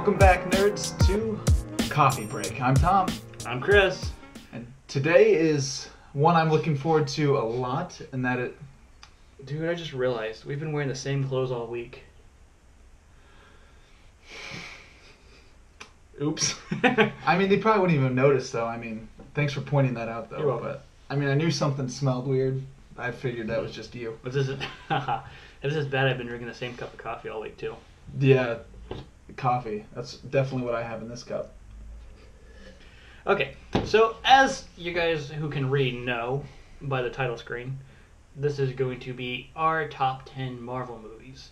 Welcome back, nerds, to Coffee Break. I'm Tom. I'm Chris. And today is one I'm looking forward to a lot, and that it... Dude, I just realized we've been wearing the same clothes all week. Oops. I mean, they probably wouldn't even notice, though. I mean, thanks for pointing that out, though. You're welcome. But, I mean, I knew something smelled weird. I figured that was just you. But this is bad. I've been drinking the same cup of coffee all week, too. Yeah, coffee. That's definitely what I have in this cup. Okay, so as you guys who can read know by the title screen, this is going to be our top 10 Marvel movies.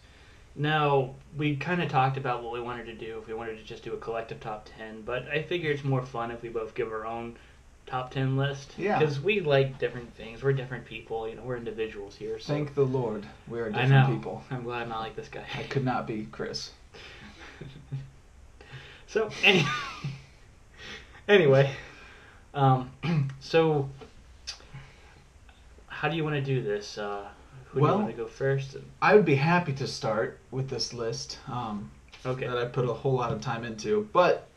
Now, we kind of talked about what we wanted to do, if we wanted to just do a collective top 10, but I figure it's more fun if we both give our own top 10 list. Yeah. Because we like different things. We're different people. You know, we're individuals here. So. Thank the Lord, we are different I know. people. I'm glad I'm not like this guy. I could not be Chris. So, anyway, so how do you want to do this? Who do you want to go first? I would be happy to start with this list Okay. that I put a whole lot of time into. But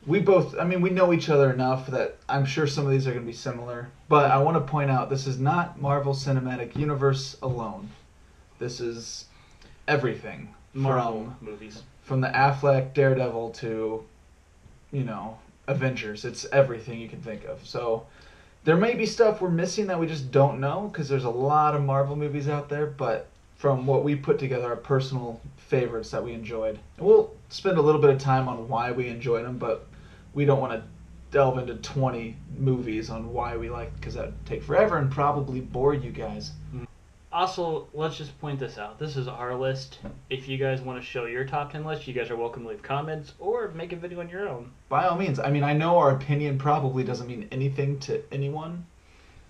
we both, I mean, we know each other enough that I'm sure some of these are going to be similar. But I want to point out, this is not Marvel Cinematic Universe alone. This is everything. Marvel movies. From the Affleck Daredevil to, you know, Avengers. It's everything you can think of. So there may be stuff we're missing that we just don't know, because there's a lot of Marvel movies out there, but from what we put together, our personal favorites that we enjoyed. And we'll spend a little bit of time on why we enjoyed them, but we don't want to delve into 20 movies on why we like, because that would take forever and probably bore you guys. Also, let's just point this out. This is our list. If you guys want to show your top 10 list, you guys are welcome to leave comments or make a video on your own. By all means. I mean, I know our opinion probably doesn't mean anything to anyone,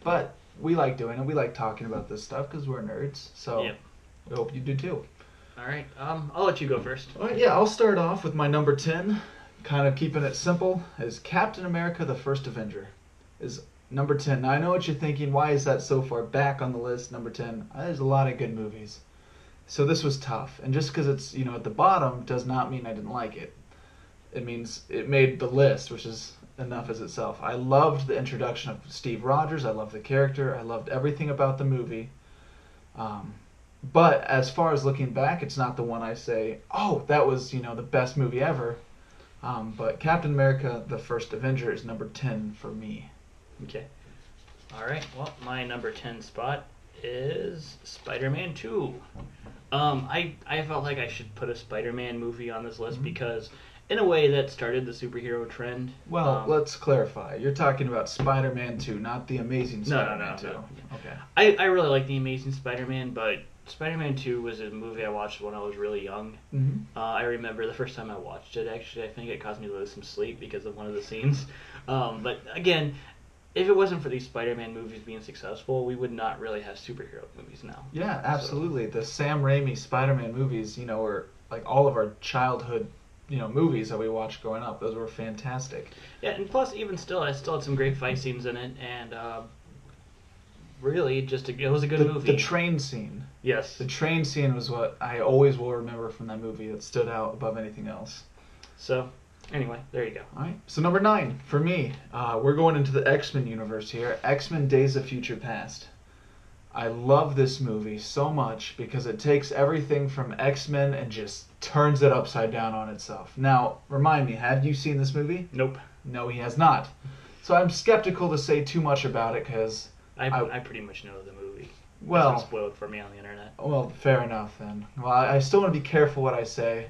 but we like doing it. We like talking about this stuff because we're nerds. So Yep. we hope you do too. All right. I'll let you go first. All right, yeah, I'll start off with my number 10, kind of keeping it simple, is Captain America: The First Avenger. Is number 10. Now, I know what you're thinking. Why is that so far back on the list, number 10? There's a lot of good movies. So this was tough. And just because it's, you know, at the bottom does not mean I didn't like it. It means it made the list, which is enough as itself. I loved the introduction of Steve Rogers. I loved the character. I loved everything about the movie. But as far as looking back, it's not the one I say, oh, that was, you know, the best movie ever. But Captain America: The First Avenger is number 10 for me. Okay. All right. Well, my number 10 spot is Spider-Man 2. I felt like I should put a Spider-Man movie on this list because, in a way, that started the superhero trend. Well, let's clarify. You're talking about Spider-Man 2, not The Amazing Spider-Man 2. No. Okay. I really like The Amazing Spider-Man, but Spider-Man 2 was a movie I watched when I was really young. Mm-hmm. I remember the first time I watched it, actually, I think it caused me to lose some sleep because of one of the scenes. But, again, if it wasn't for these Spider-Man movies being successful, we would not really have superhero movies now. Yeah, absolutely. The Sam Raimi Spider-Man movies, you know, were like all of our childhood, you know, movies that we watched growing up. Those were fantastic. Yeah, and plus, even still, I still had some great fight scenes in it, and really, it was a good movie. The train scene. Yes. The train scene was what I always will remember from that movie. That stood out above anything else. So, anyway, there you go. All right. So number 9 for me, we're going into the X-Men universe here. X-Men: Days of Future Past. I love this movie so much because it takes everything from X-Men and just turns it upside down on itself. Now, remind me, have you seen this movie? Nope. No, he has not. So I'm skeptical to say too much about it because I pretty much know the movie. Well, it's been spoiled for me on the internet. Well, fair enough then. Well, I still want to be careful what I say.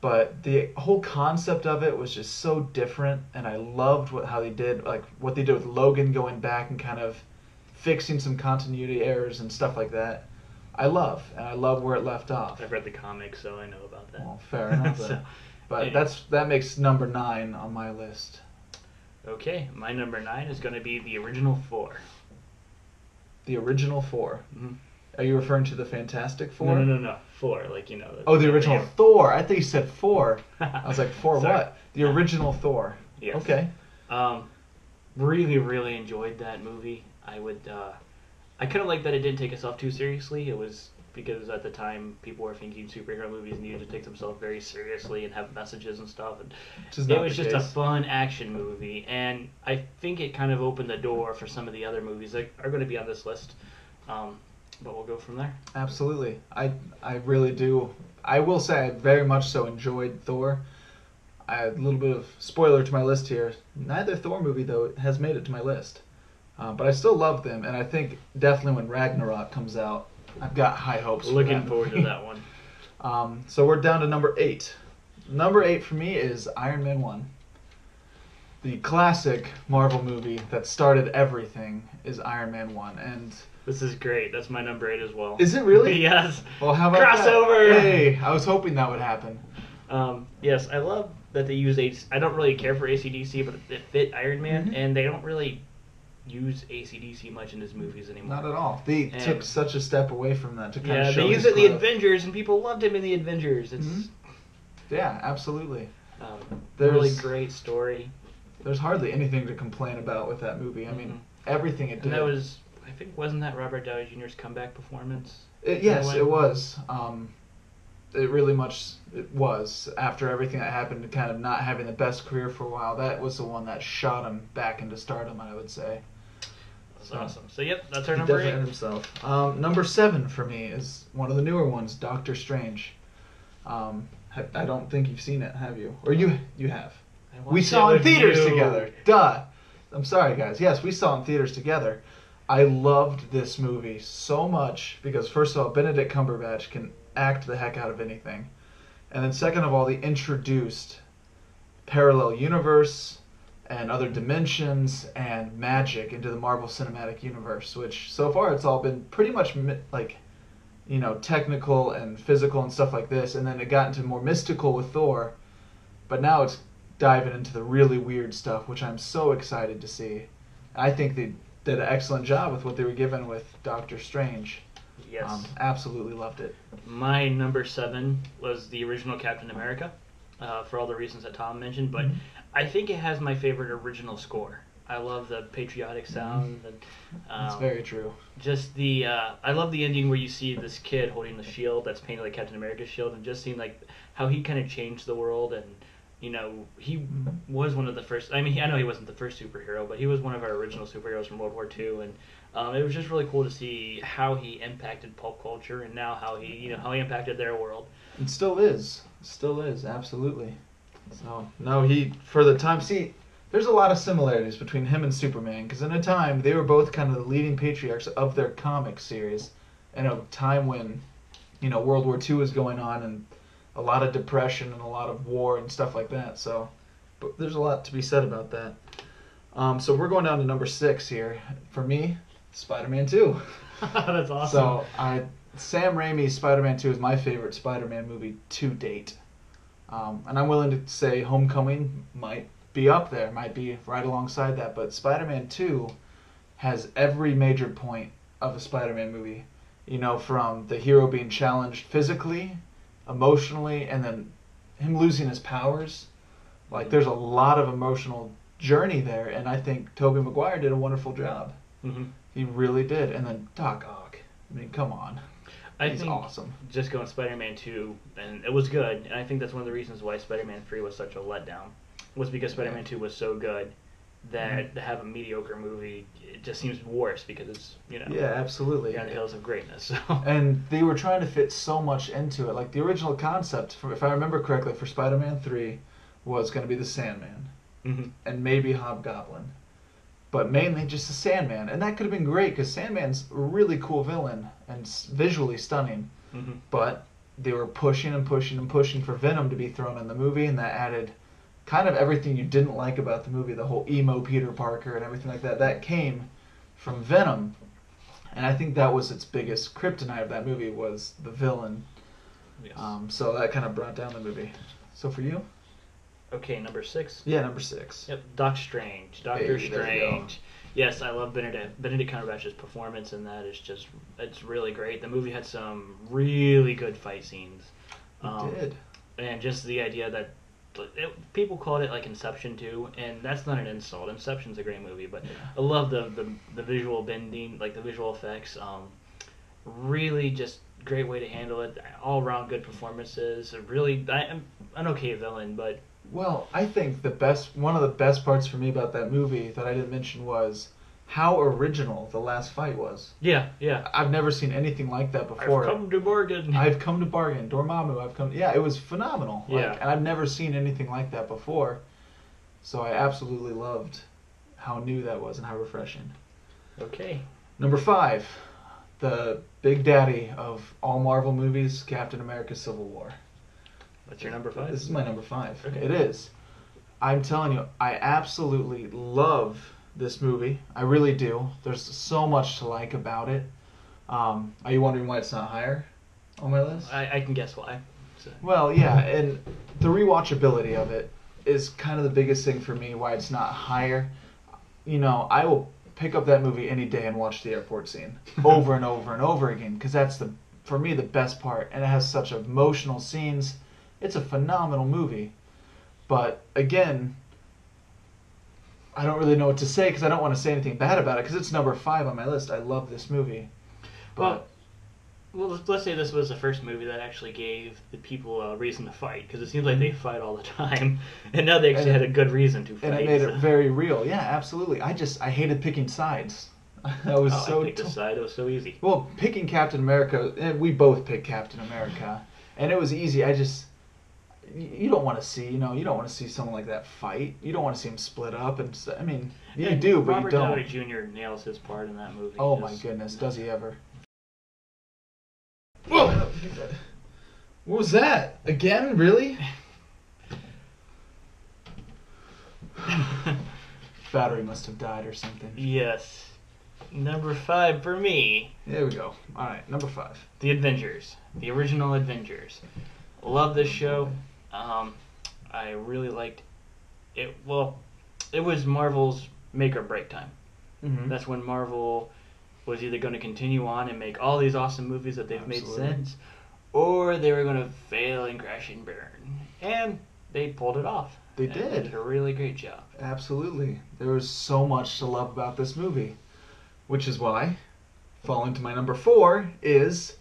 But the whole concept of it was just so different, and I loved how they did, like what they did with Logan going back and kind of fixing some continuity errors and stuff like that. I love where it left off. I've read the comics, so I know about that. Well, fair enough then. So, but anyway. that makes number 9 on my list. Okay, my number 9 is going to be the original 4. The original 4. Mm-hmm. Are you referring to the Fantastic Four? No. 4, like, you know. The original Thor. I thought you said 4. I was like, 4 what? The original Thor. Yes. Okay. Really, really enjoyed that movie. I kind of like that it didn't take itself too seriously. It was because at the time people were thinking superhero movies needed to take themselves very seriously and have messages and stuff. And it was just a fun action movie, and I think it kind of opened the door for some of the other movies that are going to be on this list. But we'll go from there. Absolutely. I really do. I will say I very much so enjoyed Thor. A little bit of spoiler to my list here. Neither Thor movie, though, has made it to my list. But I still love them, and I think definitely when Ragnarok comes out, I've got high hopes. Looking forward to that one. So we're down to number 8. Number 8 for me is Iron Man 1. The classic Marvel movie that started everything is Iron Man 1, and this is great. That's my number 8 as well. Is it really? Yes. Well, how about crossover? That? Hey, I was hoping that would happen. Yes, I love that they use I don't really care for AC/DC, but it fit Iron Man, and they don't really use AC/DC much in his movies anymore. Not at all. They took such a step away from that to kind of show they used it in the Avengers, and people loved him in the Avengers. It's yeah, absolutely. Really great story. There's hardly anything to complain about with that movie. I mean, everything it did. And that was, I think, wasn't that Robert Downey Jr.'s comeback performance? Yes, it was. It really much it was. After everything that happened, kind of not having the best career for a while, that was the one that shot him back into stardom, I would say. That's awesome. So, yep, that's our number 8. Himself. Number 7 for me is one of the newer ones, Doctor Strange. I don't think you've seen it, have you? Or you have. We saw it in theaters together. Duh. I'm sorry, guys. Yes, we saw it in theaters together. I loved this movie so much because, first of all, Benedict Cumberbatch can act the heck out of anything. And then second of all, they introduced parallel universe and other dimensions and magic into the Marvel Cinematic Universe, which so far it's all been pretty much like, you know, technical and physical and stuff like this. And then it got into more mystical with Thor. But now it's diving into the really weird stuff, which I'm so excited to see. I think they did an excellent job with what they were given with Doctor Strange. Yes. Absolutely loved it. My number 7 was the original Captain America, for all the reasons that Tom mentioned, but I think it has my favorite original score. I love the patriotic sound. And, that's very true. Just the, I love the ending where you see this kid holding the shield that's painted like Captain America's shield, and just seeing like how he kind of changed the world. And you know, he was one of the first. I mean, I know he wasn't the first superhero, but he was one of our original superheroes from World War II, and it was just really cool to see how he impacted pulp culture, and now how he impacted their world. It still is, absolutely. So no, for the time. See, there's a lot of similarities between him and Superman, because in a time they were both kind of the leading patriarchs of their comic series, in a time when, you know, World War II was going on and a lot of depression and a lot of war and stuff like that. So, but there's a lot to be said about that. So we're going down to number 6 here. For me, Spider-Man 2. That's awesome. So Sam Raimi's Spider-Man 2 is my favorite Spider-Man movie to date. And I'm willing to say Homecoming might be up there, might be right alongside that. But Spider-Man 2 has every major point of a Spider-Man movie. You know, from the hero being challenged physically, emotionally, and then him losing his powers. Like, there's a lot of emotional journey there, and I think Tobey Maguire did a wonderful job. He really did. And then Doc Ock. I mean, come on. He's awesome. Just going Spider-Man 2, and it was good, and I think that's one of the reasons why Spider-Man 3 was such a letdown, was because Spider-Man 2 was so good that to have a mediocre movie, it just seems worse because it's, you know, yeah, absolutely, on the hills of greatness. So. And they were trying to fit so much into it. Like, the original concept, if I remember correctly, for Spider-Man 3 was going to be the Sandman and maybe Hobgoblin, but mainly just the Sandman. And that could have been great because Sandman's a really cool villain and visually stunning. But they were pushing and pushing and pushing for Venom to be thrown in the movie, and that added kind of everything you didn't like about the movie, the whole emo Peter Parker and everything like that. That came from Venom, and I think that was its biggest kryptonite of that movie, was the villain. Yes. So that kind of brought down the movie. So for you? Okay, number 6. Yeah, number 6. Yep, Doctor Strange. Yes, I love Benedict Cumberbatch's performance in that. It's really great. The movie had some really good fight scenes. It did. And just the idea that people called it like Inception 2, and that's not an insult. Inception's a great movie, but I love the visual bending, like the visual effects. Really just great way to handle it. All around good performances. Really, an okay villain, but Well, I think one of the best parts for me about that movie that I didn't mention was how original the last fight was. yeah, yeah. I've never seen anything like that before. I've come to bargain. I've come to bargain. Dormammu, yeah, it was phenomenal. Yeah. And I've never seen anything like that before. So I absolutely loved how new that was and how refreshing. Okay. Number 5, the big daddy of all Marvel movies, Captain America: Civil War. What's your number 5? This is my number 5. Okay. It is. I'm telling you, I absolutely love this movie. I really do. There's so much to like about it. Are you wondering why it's not higher on my list? I can guess why. So. Well, yeah, and the rewatchability of it is kind of the biggest thing for me why it's not higher. You know, I will pick up that movie any day and watch the airport scene over and over and over again because that's for me the best part, and it has such emotional scenes. It's a phenomenal movie. But again, I don't really know what to say because I don't want to say anything bad about it because it's number 5 on my list. I love this movie. But Well, let's say this was the first movie that actually gave the people a reason to fight, because it seems like they fight all the time, and now they actually had a good reason to fight. And it made it very real. Yeah, absolutely. I hated picking sides. That was I picked a side. It was so easy. Well, picking Captain America, and we both picked Captain America, and it was easy. You don't want to see, you don't want to see someone like that fight. You don't want to see him split up, and I mean, you do, but Robert you don't. Downey Jr. nails his part in that movie. Oh my goodness, does he ever? Whoa! What was that? Again? Really? Battery must have died or something. Yes. Number 5 for me. There we go. Alright, number 5. The Avengers. The original Avengers. Love this show. I really liked it. Well, it was Marvel's make or break time. Mm-hmm. That's when Marvel was either going to continue on and make all these awesome movies that they've Absolutely. made since, or they were going to fail and crash and burn. And they pulled it off. They And did. a really great job. Absolutely. There was so much to love about this movie. Which is why, falling to my number 4, is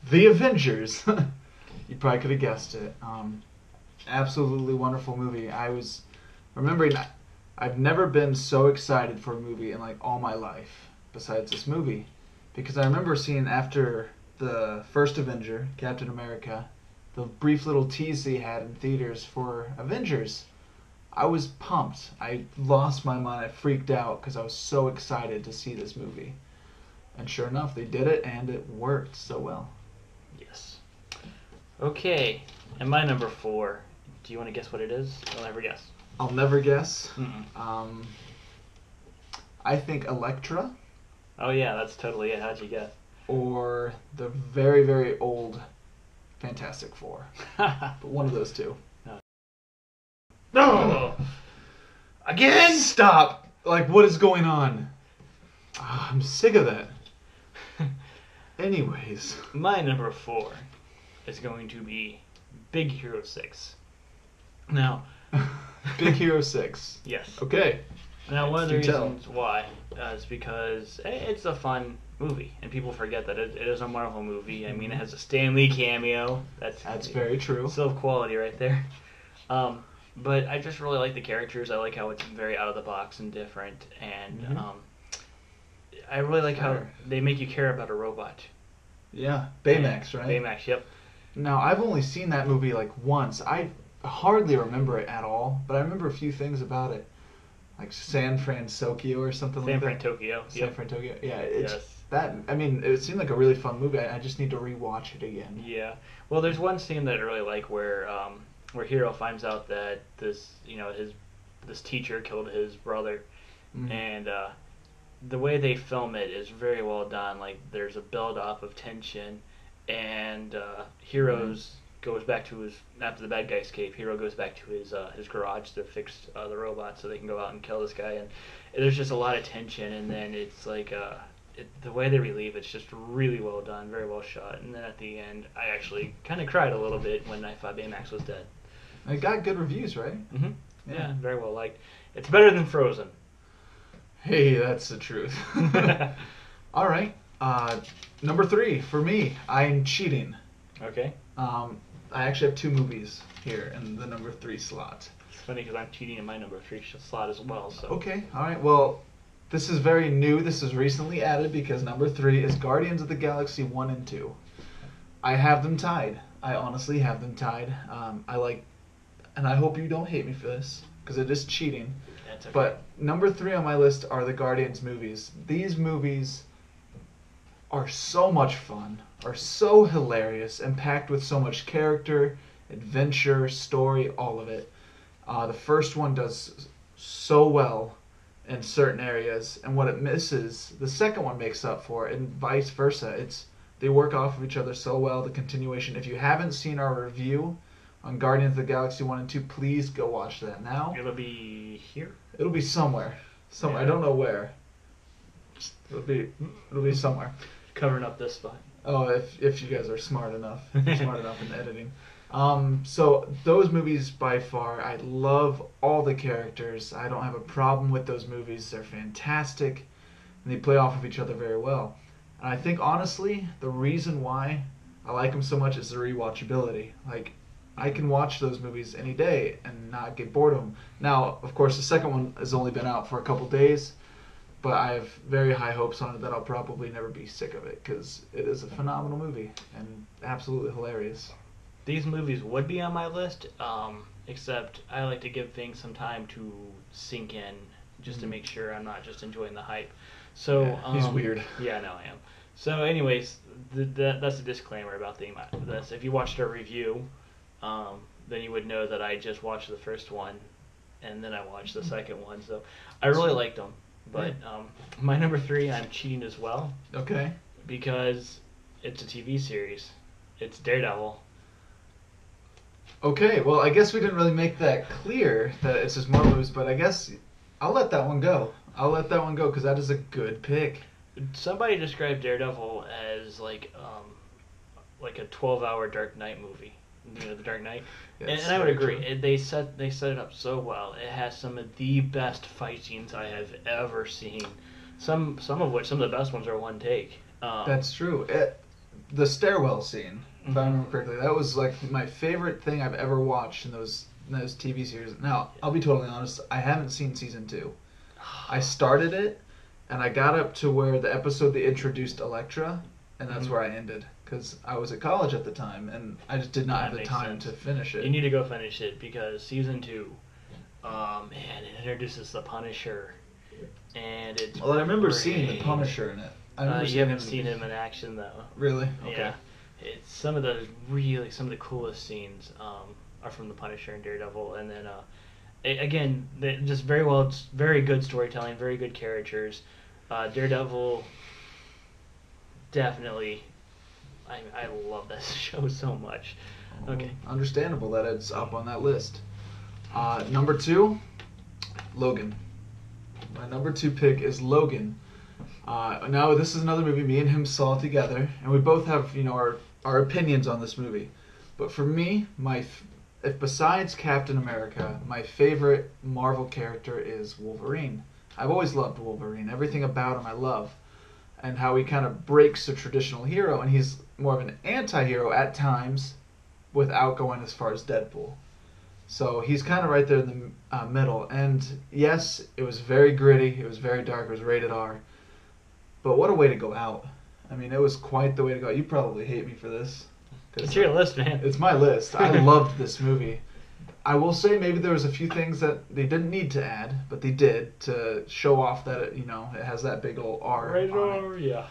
The Avengers. You probably could have guessed it. Absolutely wonderful movie. I was remembering, I've never been so excited for a movie in like all my life besides this movie. Because I remember seeing after the first Avenger, Captain America, the brief little tease they had in theaters for Avengers. I was pumped. I lost my mind. I freaked out because I was so excited to see this movie. And sure enough, they did it, and it worked so well. Yes. Okay, and my number 4. Do you want to guess what it is? I'll never guess. I'll never guess. Mm-mm. I think Elektra, Oh yeah, that's totally it. How'd you guess? or the very, very old Fantastic Four. But one of those two. No! Again? Stop! Like, what is going on? I'm sick of that. Anyways. My number 4 is going to be Big Hero 6. Now, Big Hero 6. yes. Okay. Now, one of the Do tell. reasons why is because it's a fun movie, and people forget that it is a Marvel movie. I mean, it has a Stan Lee cameo. That's very true. Still quality right there. But I just really like the characters. I like how it's very out of the box and different, and I really like how they make you care about a robot. Yeah, Baymax, right? Baymax, yep. Now, I've only seen that movie like once. I hardly remember it at all, but I remember a few things about it. Like San Francisco or something like that. San Tokyo. San Francisco. Yeah, it's Yes. that. I mean, it seemed like a really fun movie. I just need to rewatch it again. Yeah. Well, there's one scene that I really like where Hero finds out that this teacher killed his brother, and the way they film it is very well done. Like there's a build up of tension, and Heroes goes back to after the bad guy escape. Hero goes back to his garage to fix the robot so they can go out and kill this guy. And there's just a lot of tension, and then it's like the way they relieve it's just really well done, very well shot. And then at the end, I actually kind of cried a little bit when I thought Baymax was dead. It got good reviews, right? Mm-hmm. Yeah, very well liked. It's better than Frozen. Hey, that's the truth. All right. Number 3 for me, I'm cheating. Okay. I actually have 2 movies here in the number 3 slot. It's funny because I'm cheating in my number 3 slot as well. So. Okay, all right. Well, this is very new. This is recently added because number 3 is Guardians of the Galaxy 1 and 2. I have them tied. I honestly have them tied. And I hope you don't hate me for this because it is cheating. That's okay. But number 3 on my list are the Guardians movies. These movies are so much fun, are so hilarious, and packed with so much character, adventure, story, all of it. The first one does so well in certain areas, and what it misses, the second one makes up for, and vice versa. They work off of each other so well. The continuation. If you haven't seen our review on Guardians of the Galaxy 1 and 2, please go watch that now. It'll be here. It'll be somewhere. Yeah. I don't know where. It'll be somewhere. Covering up this spot. Oh, if you guys are smart enough in editing. So those movies by far, I love all the characters. I don't have a problem with those movies. They're fantastic, and they play off of each other very well. And I think honestly, the reason why I like them so much is the rewatchability. Like, I can watch those movies any day and not get bored of them. Now, of course, the second one has only been out for a couple days, but I have very high hopes on it that I'll probably never be sick of it because it is a phenomenal movie and absolutely hilarious. These movies would be on my list, except I like to give things some time to sink in just to make sure I'm not just enjoying the hype. So yeah, he's weird. Yeah, no, I am. So anyways, that's a disclaimer about this. If you watched our review, then you would know that I just watched the first one, and then I watched the second one. So I really liked them. But my number 3, I'm cheating as well. Okay. Because it's a TV series. It's Daredevil. Okay, well, I guess we didn't really make that clear that it's just Marvel's, but I guess I'll let that one go. Because that is a good pick. Somebody described Daredevil as like a 12-hour Dark Knight movie. You know, the Dark Knight. Yes, and I would agree. They set it up so well. It has some of the best fight scenes I have ever seen. Some of the best ones are one take. That's true. The stairwell scene, if I remember correctly, that was like my favorite thing I've ever watched in those TV series. Now, I'll be totally honest, I haven't seen season 2. I started it, and I got up to where the episode that introduced Elektra, and that's where I ended. Because I was at college at the time, and I just did not have the time to finish it. You need to go finish it, because season 2, man, it introduces the Punisher, and it's Well, I remember seeing the Punisher in it. You haven't seen him in action, though. Really? Okay. Yeah. It's some of the coolest scenes are from the Punisher and Daredevil, and then again, just very good storytelling, very good characters. Daredevil, definitely. I love this show so much. Okay. Understandable that it's up on that list. Number 2, Logan. My number 2 pick is Logan. Now this is another movie me and him saw together, and we both have our opinions on this movie. But for me, if besides Captain America, my favorite Marvel character is Wolverine. I've always loved Wolverine. Everything about him I love. And how he kind of breaks the traditional hero, and he's more of an anti-hero at times without going as far as Deadpool. So he's kind of right there in the middle. And yes, it was very gritty, it was very dark, it was rated R. But what a way to go out. I mean, it was quite the way to go out. You probably hate me for this. It's your list, man. It's my list. I loved this movie. I will say maybe there was a few things that they didn't need to add, but they did to show off that it has that big old R. Rated on R, it. yeah.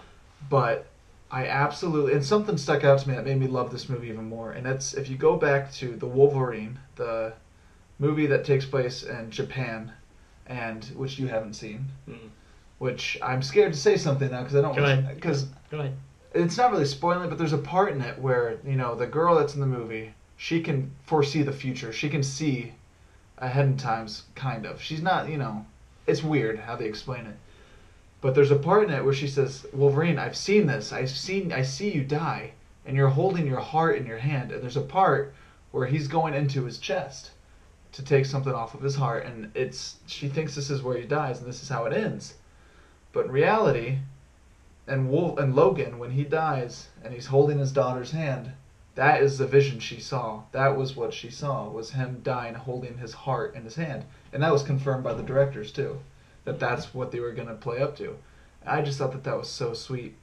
But I absolutely, and something stuck out to me that made me love this movie even more, and that's if you go back to the Wolverine, the movie that takes place in Japan, and which you haven't seen, which I'm scared to say something now because I don't. Go ahead. It's not really spoiling, but there's a part in it where the girl that's in the movie, she can foresee the future. She can see ahead in times, kind of. She's not, it's weird how they explain it. But there's a part in it where she says, Wolverine, I've seen this. I see you die, and you're holding your heart in your hand. And there's a part where he's going into his chest to take something off of his heart, and she thinks this is where he dies, and this is how it ends. But in reality, and Logan, when he dies and he's holding his daughter's hand, that is the vision she saw. That was what she saw, was him dying holding his heart in his hand. And that was confirmed by the directors too, that that's what they were going to play up to. I just thought that was so sweet.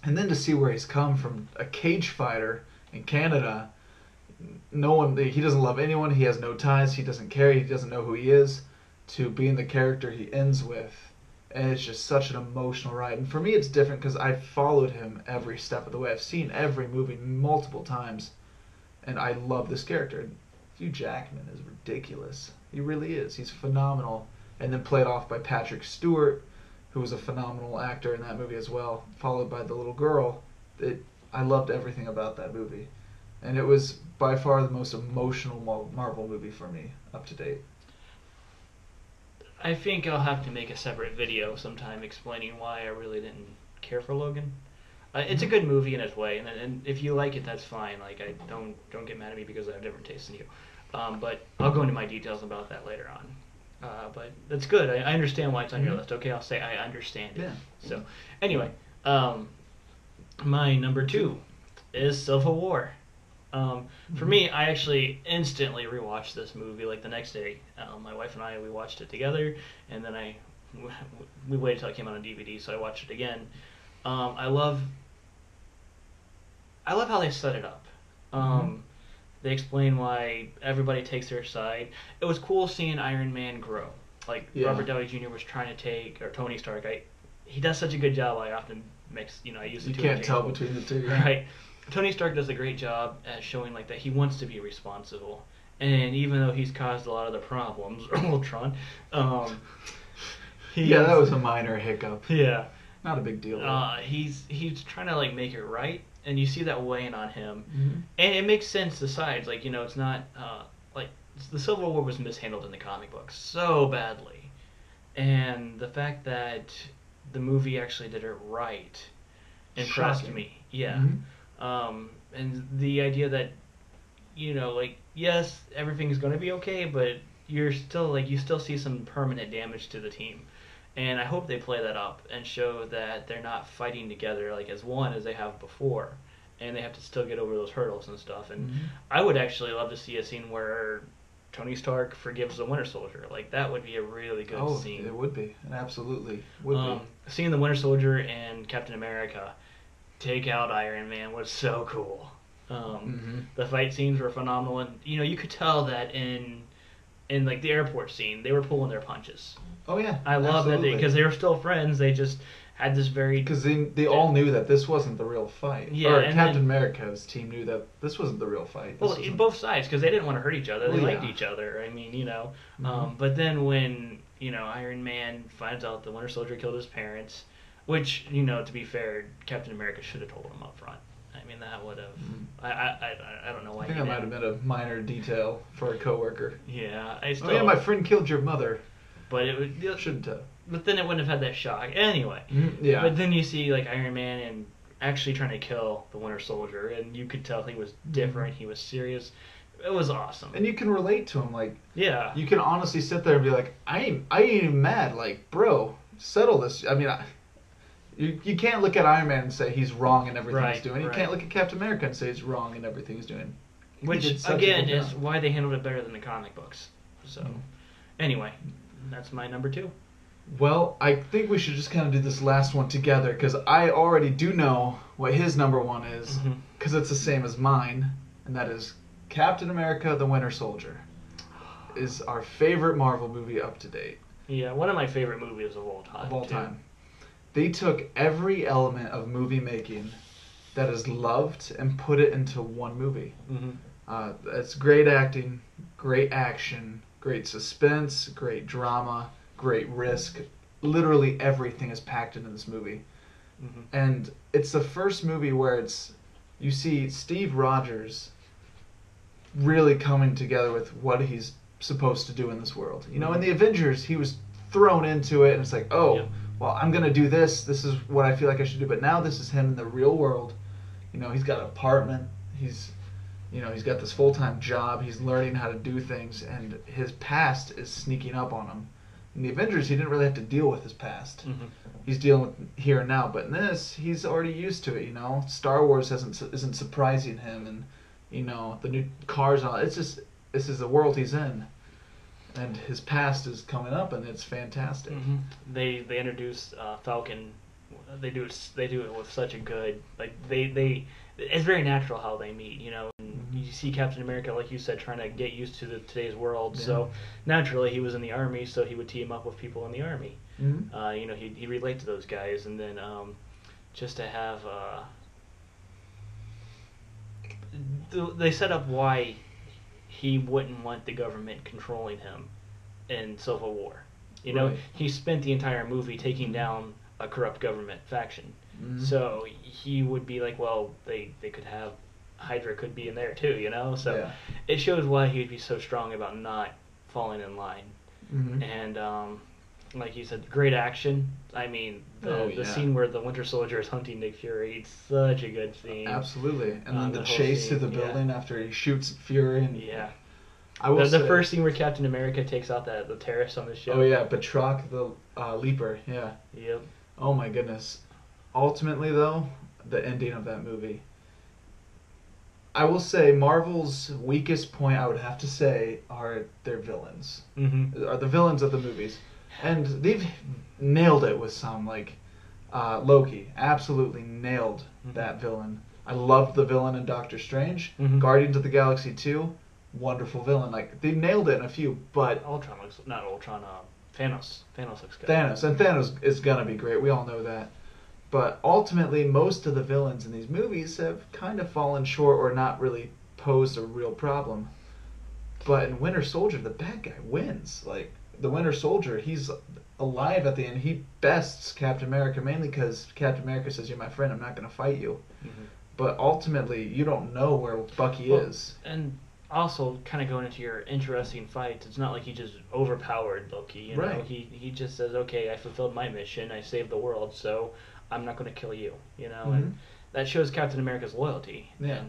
And then to see where he's come from, a cage fighter in Canada, he doesn't love anyone, he has no ties, he doesn't care, he doesn't know who he is, to being the character he ends with. And it's just such an emotional ride. And for me, it's different because I've followed him every step of the way. I've seen every movie multiple times, and I love this character. Hugh Jackman is ridiculous. He really is. He's phenomenal. And then played off by Patrick Stewart, who was a phenomenal actor in that movie as well, followed by the little girl. I loved everything about that movie. And it was by far the most emotional Marvel movie for me, up to date. I think I'll have to make a separate video sometime explaining why I really didn't care for Logan. It's a good movie in its way, and if you like it, that's fine. Like, I don't get mad at me because I have different tastes than you. But I'll go into my details about that later on. But that's good. I understand why it's on your list. Okay, I'll say I understand it. Yeah. So, anyway, my number 2 is Civil War. For me, I actually instantly rewatched this movie like the next day. My wife and we watched it together, and then we waited till it came out on DVD, so I watched it again. I love how they set it up. They explain why everybody takes their side. It was cool seeing Iron Man grow. Like, Robert Downey Jr. was trying to take, or Tony Stark. He does such a good job. I often mix, I use the two. You can't tell between the two. Right. Tony Stark does a great job at showing like that he wants to be responsible, and even though he's caused a lot of the problems, Ultron, that was a minor hiccup. Yeah, not a big deal. He's trying to like make it right, and you see that weighing on him, and it makes sense. The sides, like it's not like the Civil War was mishandled in the comic books so badly, and the fact that the movie actually did it right impressed me. Yeah. And the idea that, like, yes, everything's going to be okay, but you still see some permanent damage to the team. And I hope they play that up and show that they're not fighting together, like, as one as they have before. And they have to still get over those hurdles and stuff. And I would actually love to see a scene where Tony Stark forgives the Winter Soldier. Like, that would be a really good scene. It would be. It absolutely would be. Seeing the Winter Soldier and Captain America take out Iron Man was so cool. The fight scenes were phenomenal, and you could tell that in like the airport scene, they were pulling their punches. Oh yeah, I love that because they were still friends. They just had this very because they all knew that this wasn't the real fight. Yeah, or Captain America's team knew that this wasn't the real fight. Well, both sides, because they didn't want to hurt each other. They liked each other. I mean, but then when Iron Man finds out the Winter Soldier killed his parents. Which, to be fair, Captain America should have told him up front. I mean, that would have... I don't know why I think that might have been a minor detail for a coworker. Yeah, my friend killed your mother. But it would... Shouldn't have. But then it wouldn't have had that shock. Anyway. Yeah. But then you see, like, Iron Man and actually trying to kill the Winter Soldier, and you could tell he was different, he was serious. It was awesome. And you can relate to him, like... Yeah. You can honestly sit there and be like, I ain't even mad. Like, bro, settle this. I mean... You can't look at Iron Man and say he's wrong in everything he's doing. You can't look at Captain America and say he's wrong in everything he's doing. Which, again, is why they handled it better than the comic books. So, anyway, that's my number 2. Well, I think we should just kind of do this last one together, because I already do know what his number 1 is, because it's the same as mine, and that is Captain America the Winter Soldier. Is our favorite Marvel movie up to date. Yeah, one of my favorite movies of all time. They took every element of movie making that is loved and put it into one movie. It's great acting, great action, great suspense, great drama, great risk. Literally everything is packed into this movie. And it's the first movie where you see Steve Rogers really coming together with what he's supposed to do in this world. In the Avengers, he was thrown into it, and it's like, well, I'm going to do this. This is what I feel like I should do. But now this is him in the real world. He's got an apartment. He's got this full-time job. He's learning how to do things. And his past is sneaking up on him. In the Avengers, he didn't really have to deal with his past. Mm-hmm. He's dealing with here and now. But in this, he's already used to it. You know, Star Wars isn't surprising him, and you know the new cars and all. It's just this is the world he's in, and his past is coming up, and it's fantastic. Mm-hmm. They introduce Falcon. They do it with such a good they. It's very natural how they meet, you know. And you see Captain America, like you said, trying to get used to today's world. Yeah. So naturally, he was in the army, so he would team up with people in the army. Mm-hmm. You know, he'd relate to those guys, and then just to have they set up why he wouldn't want the government controlling him in Civil War. You know, he spent the entire movie taking down a corrupt government faction. Mm-hmm. So he would be like, well, they could have Hydra could be in there too, you know. So it shows why he would be so strong about not falling in line. Mm-hmm. And like you said, great action. I mean, the scene where the Winter Soldier is hunting Nick Fury, it's such a good scene. Absolutely. And then the chase to the building after he shoots Fury. And I will the first scene where Captain America takes out the terrorists on the ship. Oh yeah, Batroc the Leaper. Yeah. Yep. Oh my goodness. Ultimately, though, the ending of that movie. I will say Marvel's weakest point, I would have to say, are their villains. Mm-hmm. Are the villains of the movies. And they've nailed it with some, like Loki. Absolutely nailed that villain. I loved the villain in Doctor Strange. Mm-hmm. Guardians of the Galaxy 2, wonderful villain. Like, they nailed it in a few, but... Thanos. Thanos looks good. Thanos is gonna be great. We all know that. But ultimately, most of the villains in these movies have kind of fallen short or not really posed a real problem. But in Winter Soldier, the bad guy wins. Like, the Winter Soldier, he's alive at the end. He bests Captain America mainly because Captain America says, "You're my friend, I'm not going to fight you." Mm-hmm. But ultimately, you don't know where Bucky is. And also, kind of going into your interesting fights, it's not like he just overpowered Loki. You know? He just says, "Okay, I fulfilled my mission. I saved the world, so I'm not going to kill you." You know, mm-hmm. And that shows Captain America's loyalty. Yeah,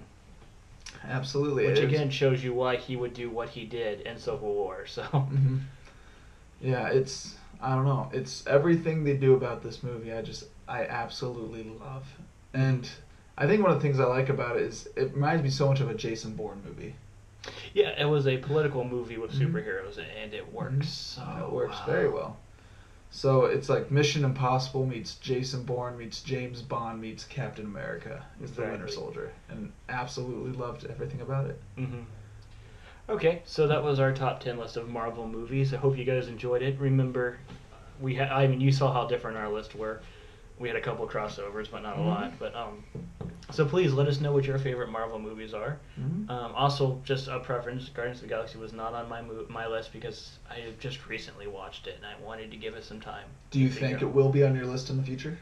absolutely. Which again shows you why he would do what he did in Civil War. So. Mm-hmm. Yeah, I don't know. It's everything they do about this movie. I absolutely love, and I think one of the things I like about it is it reminds me so much of a Jason Bourne movie. Yeah, it was a political movie with superheroes, and it works. Mm-hmm. It works very well. So it's like Mission Impossible meets Jason Bourne meets James Bond meets Captain America is the Winter Soldier, and absolutely loved everything about it. Mm-hmm. Okay, so that was our top 10 list of Marvel movies. I hope you guys enjoyed it. Remember, you saw how different our lists were. We had a couple crossovers, but not a lot. But so please let us know what your favorite Marvel movies are. Mm-hmm. Also, just a preference: Guardians of the Galaxy was not on my list because I just recently watched it and I wanted to give it some time. Do you think it will be on your list in the future?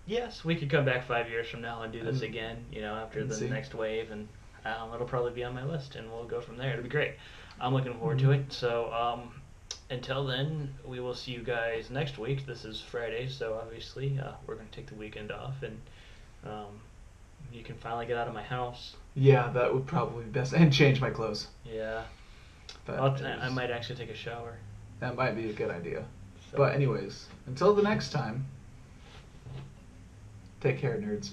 Yes, we could come back 5 years from now and do this again. You know, after the next wave, and it'll probably be on my list, and we'll go from there. It'll be great. I'm looking forward to it. So. Until then, we will see you guys next week. This is Friday, so obviously we're going to take the weekend off, and you can finally get out of my house. Yeah, that would probably be best. And change my clothes. Yeah. I might actually take a shower. That might be a good idea. So. But anyways, until the next time, take care, nerds.